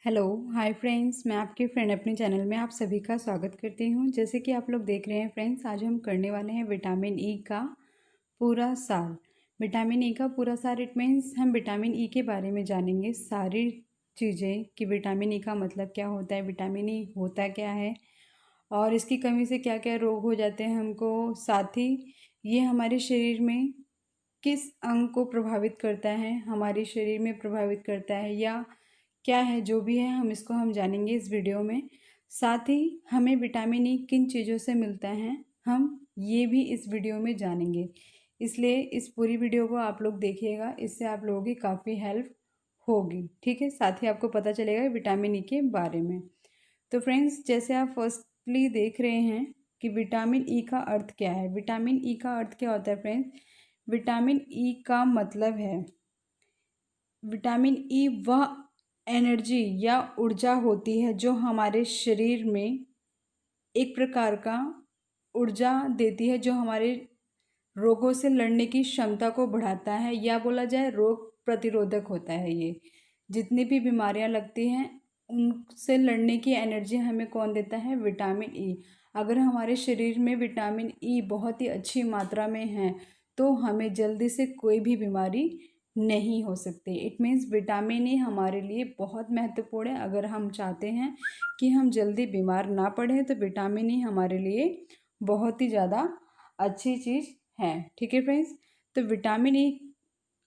Hello hi friends, मैं आपके friend अपने चैनल में आप सभी का स्वागत करती हूँ। जैसे कि आप लोग देख रहे हैं फ्रेंड्स, आज हम करने वाले हैं विटामिन ई का पूरा सार। विटामिन ई का पूरा सार इट मीन्स हम विटामिन ई के बारे में जानेंगे सारी चीज़ें कि विटामिन ई का मतलब क्या होता है, विटामिन ई होता क्या है और इसकी कमी से क्या क्या रोग हो जाते हैं हमको। साथ ही ये हमारे शरीर में किस अंग को प्रभावित करता है, हमारे शरीर में प्रभावित करता है या क्या है, जो भी है हम जानेंगे इस वीडियो में। साथ ही हमें विटामिन ई किन चीज़ों से मिलता है, हम ये भी इस वीडियो में जानेंगे। इसलिए इस पूरी वीडियो को आप लोग देखिएगा, इससे आप लोगों की काफ़ी हेल्प होगी। ठीक है, साथ ही आपको पता चलेगा विटामिन ई के बारे में। तो फ्रेंड्स, जैसे आप फर्स्टली देख रहे हैं कि विटामिन ई का अर्थ क्या है। विटामिन ई का अर्थ क्या होता है फ्रेंड्स? विटामिन ई का मतलब है, विटामिन ई वह एनर्जी या ऊर्जा होती है जो हमारे शरीर में एक प्रकार का ऊर्जा देती है, जो हमारे रोगों से लड़ने की क्षमता को बढ़ाता है, या बोला जाए रोग प्रतिरोधक होता है। ये जितनी भी बीमारियां लगती हैं उनसे लड़ने की एनर्जी हमें कौन देता है? Vitamin E. अगर हमारे शरीर में विटामिन ई बहुत ही अच्छी मात्रा में है तो हमें जल्दी से कोई भी बीमारी नहीं हो सकती। इट मीन्स विटामिन ई हमारे लिए बहुत महत्वपूर्ण है। अगर हम चाहते हैं कि हम जल्दी बीमार ना पड़ें तो विटामिन ई हमारे लिए बहुत ही ज़्यादा अच्छी चीज़ है। ठीक है फ्रेंड्स, तो विटामिन ई,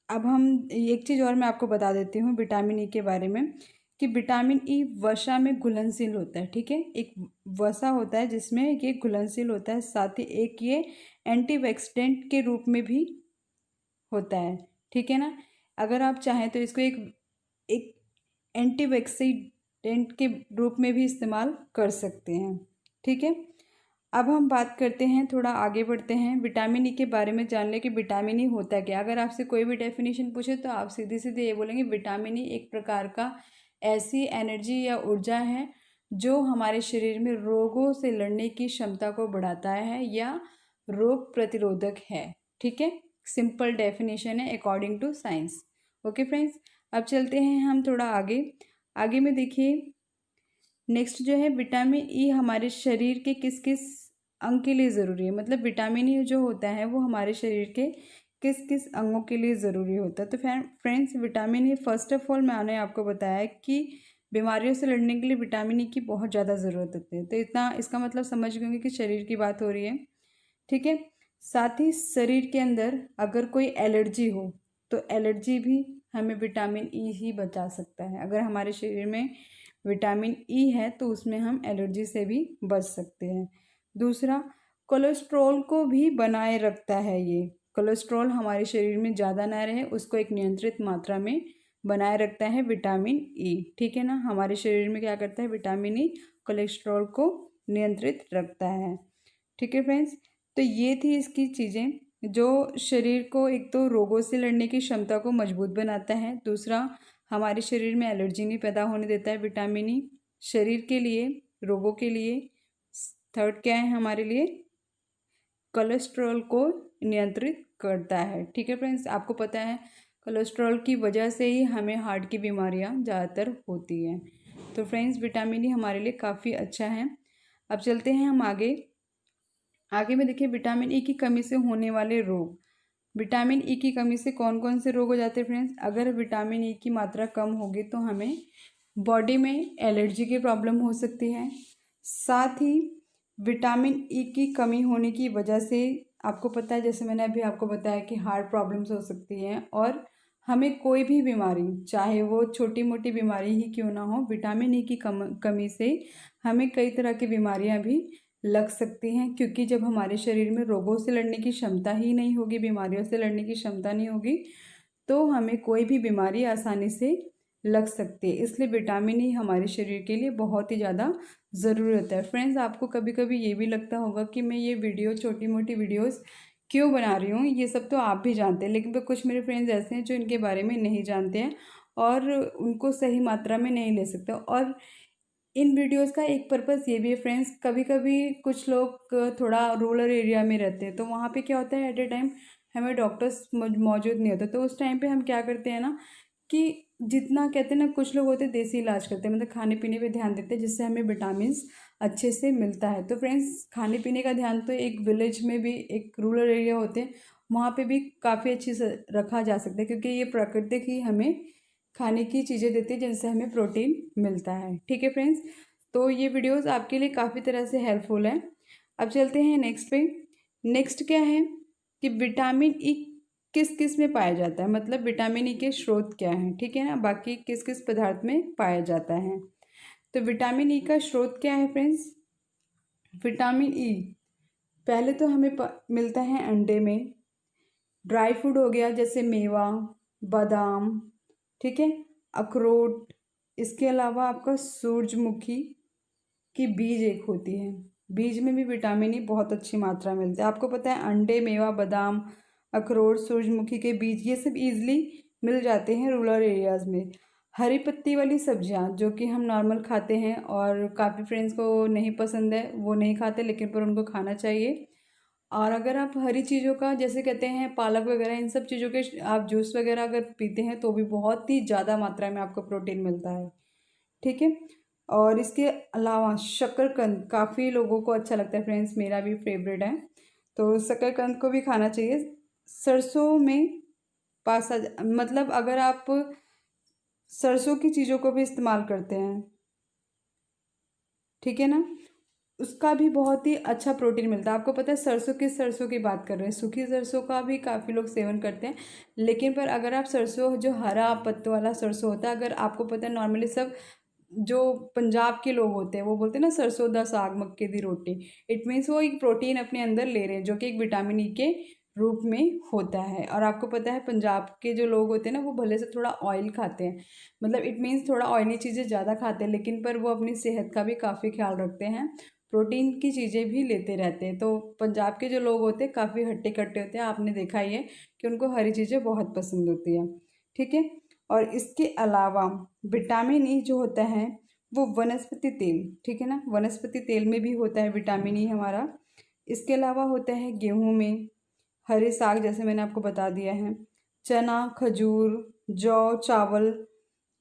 अब हम एक चीज़ और मैं आपको बता देती हूँ विटामिन ई के बारे में कि विटामिन ई वसा में घुलनशील होता है। ठीक है, एक वसा होता है जिसमें ये घुलनशील होता है, साथ ही एक ये एंटीऑक्सीडेंट के रूप में भी होता है। ठीक है ना, अगर आप चाहें तो इसको एक एक एंटीऑक्सीडेंट के रूप में भी इस्तेमाल कर सकते हैं। ठीक है, अब हम बात करते हैं, थोड़ा आगे बढ़ते हैं, विटामिन ई के बारे में जान ले कि विटामिन ई होता क्या। अगर आपसे कोई भी डेफिनेशन पूछे तो आप सीधे सीधे ये बोलेंगे विटामिन ई एक प्रकार का ऐसी एनर्जी या ऊर्जा है जो हमारे शरीर में रोगों से लड़ने की क्षमता को बढ़ाता है या रोग प्रतिरोधक है। ठीक है, सिंपल डेफिनेशन है according to science. Okay friends, अब चलते हैं हम थोड़ा आगे। आगे में देखिए, नेक्स्ट जो है विटामिन ई हमारे शरीर के किस किस अंग के लिए ज़रूरी है। मतलब विटामिन ई जो होता है वो हमारे शरीर के किस किस अंगों के लिए ज़रूरी होता है। तो friends, vitamin E first of all मैंने आपको बताया कि बीमारियों से लड़ने के लिए विटामिन ई की बहुत ज़्यादा ज़रूरत होती है। तो इतना इसका मतलब समझ गए कि शरीर की बात हो रही है। ठीक है, साथ ही शरीर के अंदर अगर कोई एलर्जी हो तो एलर्जी भी हमें विटामिन ई ही बचा सकता है। अगर हमारे शरीर में विटामिन ई है तो उसमें हम एलर्जी से भी बच सकते हैं। दूसरा, कोलेस्ट्रॉल को भी बनाए रखता है। ये कोलेस्ट्रॉल हमारे शरीर में ज़्यादा ना रहे उसको एक नियंत्रित मात्रा में बनाए रखता है विटामिन ई। ठीक है ना, हमारे शरीर में क्या करता है विटामिन ई? कोलेस्ट्रॉल को नियंत्रित रखता है। ठीक है फ्रेंड्स, तो ये थी इसकी चीज़ें जो शरीर को एक तो रोगों से लड़ने की क्षमता को मजबूत बनाता है, दूसरा हमारे शरीर में एलर्जी नहीं पैदा होने देता है विटामिन ई शरीर के लिए, रोगों के लिए। थर्ड क्या है हमारे लिए? कोलेस्ट्रॉल को नियंत्रित करता है। ठीक है फ्रेंड्स, आपको पता है कोलेस्ट्रॉल की वजह से ही हमें हार्ट की बीमारियां ज़्यादातर होती हैं। तो फ्रेंड्स, विटामिन ई हमारे लिए काफ़ी अच्छा है। अब चलते हैं हम आगे। आगे में देखिए विटामिन ई की कमी से होने वाले रोग। विटामिन ई की कमी से कौन कौन से रोग हो जाते हैं फ्रेंड्स? अगर विटामिन ई की मात्रा कम होगी तो हमें बॉडी में एलर्जी की प्रॉब्लम हो सकती है। साथ ही विटामिन ई की कमी होने की वजह से आपको पता है, जैसे मैंने अभी आपको बताया कि हार्ट प्रॉब्लम्स हो सकती हैं, और हमें कोई भी बीमारी, चाहे वो छोटी मोटी बीमारी ही क्यों ना हो, विटामिन ई की कमी से हमें कई तरह की बीमारियां भी लग सकती हैं। क्योंकि जब हमारे शरीर में रोगों से लड़ने की क्षमता ही नहीं होगी, बीमारियों से लड़ने की क्षमता नहीं होगी, तो हमें कोई भी बीमारी आसानी से लग सकती है। इसलिए विटामिन ई हमारे शरीर के लिए बहुत ही ज़्यादा ज़रूरी होता है। फ्रेंड्स, आपको कभी कभी ये भी लगता होगा कि मैं ये वीडियो, छोटी मोटी वीडियोस क्यों बना रही हूँ, ये सब तो आप भी जानते हैं, लेकिन कुछ मेरे फ्रेंड्स ऐसे हैं जो इनके बारे में नहीं जानते हैं और उनको सही मात्रा में नहीं ले सकते। और इन वीडियोस का एक पर्पस ये भी है फ्रेंड्स, कभी कभी कुछ लोग थोड़ा रूरल एरिया में रहते हैं, तो वहाँ पे क्या होता है, एट ए टाइम हमें डॉक्टर्स मौजूद नहीं होते, तो उस टाइम पे हम क्या करते हैं ना कि जितना कहते हैं ना, कुछ लोग होते हैं देसी इलाज करते हैं, मतलब खाने पीने पे ध्यान देते हैं जिससे हमें विटामिन अच्छे से मिलता है। तो फ्रेंड्स, खाने पीने का ध्यान तो एक विलेज में भी, एक रूरल एरिया होते हैं वहाँ पे भी काफ़ी अच्छे से रखा जा सकता है, क्योंकि ये प्राकृतिक ही हमें खाने की चीज़ें देती है जिनसे हमें प्रोटीन मिलता है। ठीक है फ्रेंड्स, तो ये वीडियोस आपके लिए काफ़ी तरह से हेल्पफुल है। अब चलते हैं नेक्स्ट पे। नेक्स्ट क्या है कि विटामिन ई किस किस में पाया जाता है, मतलब विटामिन ई के स्रोत क्या हैं, ठीक है ना, बाकी किस किस पदार्थ में पाया जाता है। तो विटामिन ई का स्रोत क्या है फ्रेंड्स? विटामिन ई पहले तो हमें मिलता है अंडे में, ड्राई फूड हो गया जैसे मेवा, बादाम, ठीक है, अखरोट, इसके अलावा आपका सूरजमुखी की बीज एक होती है, बीज में भी विटामिन ई बहुत अच्छी मात्रा मिलता है। आपको पता है अंडे, मेवा, बादाम, अखरोट, सूरजमुखी के बीज ये सब इजीली मिल जाते हैं रूरल एरियाज़ में। हरी पत्ती वाली सब्जियां जो कि हम नॉर्मल खाते हैं और काफ़ी फ्रेंड्स को नहीं पसंद है, वो नहीं खाते, लेकिन पर उनको खाना चाहिए। और अगर आप हरी चीज़ों का जैसे कहते हैं पालक वगैरह, इन सब चीज़ों के आप जूस वगैरह अगर पीते हैं तो भी बहुत ही ज़्यादा मात्रा में आपको प्रोटीन मिलता है। ठीक है, और इसके अलावा शकरकंद काफ़ी लोगों को अच्छा लगता है फ्रेंड्स, मेरा भी फेवरेट है, तो शकरकंद को भी खाना चाहिए। सरसों में मतलब अगर आप सरसों की चीज़ों को भी इस्तेमाल करते हैं, ठीक है ना, उसका भी बहुत ही अच्छा प्रोटीन मिलता है। आपको पता है सरसों, किस सरसों की बात कर रहे हैं, सूखी सरसों का भी काफ़ी लोग सेवन करते हैं, लेकिन पर अगर आप सरसों जो हरा पत्तों वाला सरसों होता है, अगर आपको पता है नॉर्मली सब जो पंजाब के लोग होते हैं वो बोलते हैं ना सरसों दा साग मक्के दी रोटी, इट मीन्स वो एक प्रोटीन अपने अंदर ले रहे हैं जो कि एक विटामिन ई के रूप में होता है। और आपको पता है पंजाब के जो लोग होते हैं ना वो भले से थोड़ा ऑयल खाते हैं, मतलब इट मीन्स थोड़ा ऑयली चीज़ें ज़्यादा खाते हैं, लेकिन पर वो अपनी सेहत का भी काफ़ी ख्याल रखते हैं, प्रोटीन की चीज़ें भी लेते रहते हैं। तो पंजाब के जो लोग होते हैं काफ़ी हट्टे कट्टे होते हैं, आपने देखा ही है कि उनको हरी चीज़ें बहुत पसंद होती हैं। ठीक है, और इसके अलावा विटामिन ई जो होता है वो वनस्पति तेल, ठीक है ना, वनस्पति तेल में भी होता है विटामिन ई हमारा। इसके अलावा होता है गेहूं में, हरे साग जैसे मैंने आपको बता दिया है, चना, खजूर, जौ, चावल,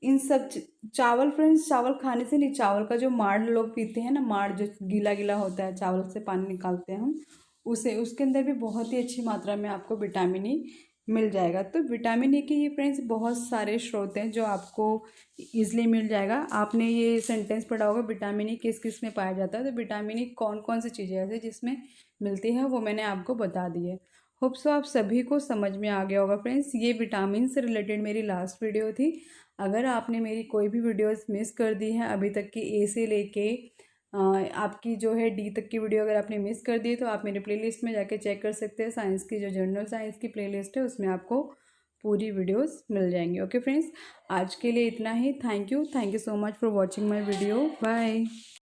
इन सब चावल फ्रेंड्स, चावल खाने से नहीं, चावल का जो माड़ लोग पीते हैं ना, माड़ जो गीला गीला होता है, चावल से पानी निकालते हैं हम, उसे उसके अंदर भी बहुत ही अच्छी मात्रा में आपको विटामिन ई मिल जाएगा। तो विटामिन ई के ये फ्रेंड्स बहुत सारे स्रोत हैं जो आपको ईजिली मिल जाएगा। आपने ये सेंटेंस पढ़ा होगा विटामिन ई किस किस में पाया जाता है, तो विटामिन ई कौन कौन सी चीज़ें ऐसे जिसमें मिलती है वो मैंने आपको बता दी है। होप सो आप सभी को समझ में आ गया होगा फ्रेंड्स। ये विटामिन से रिलेटेड मेरी लास्ट वीडियो थी। अगर आपने मेरी कोई भी वीडियोस मिस कर दी है अभी तक की, ए से लेके आपकी जो है डी तक की वीडियो अगर आपने मिस कर दी तो आप मेरे प्लेलिस्ट में जाके चेक कर सकते हैं। साइंस की जो जनरल साइंस की प्लेलिस्ट है उसमें आपको पूरी वीडियोस मिल जाएंगी। ओके फ्रेंड्स, आज के लिए इतना ही। Thank you so much for watching my video. Bye.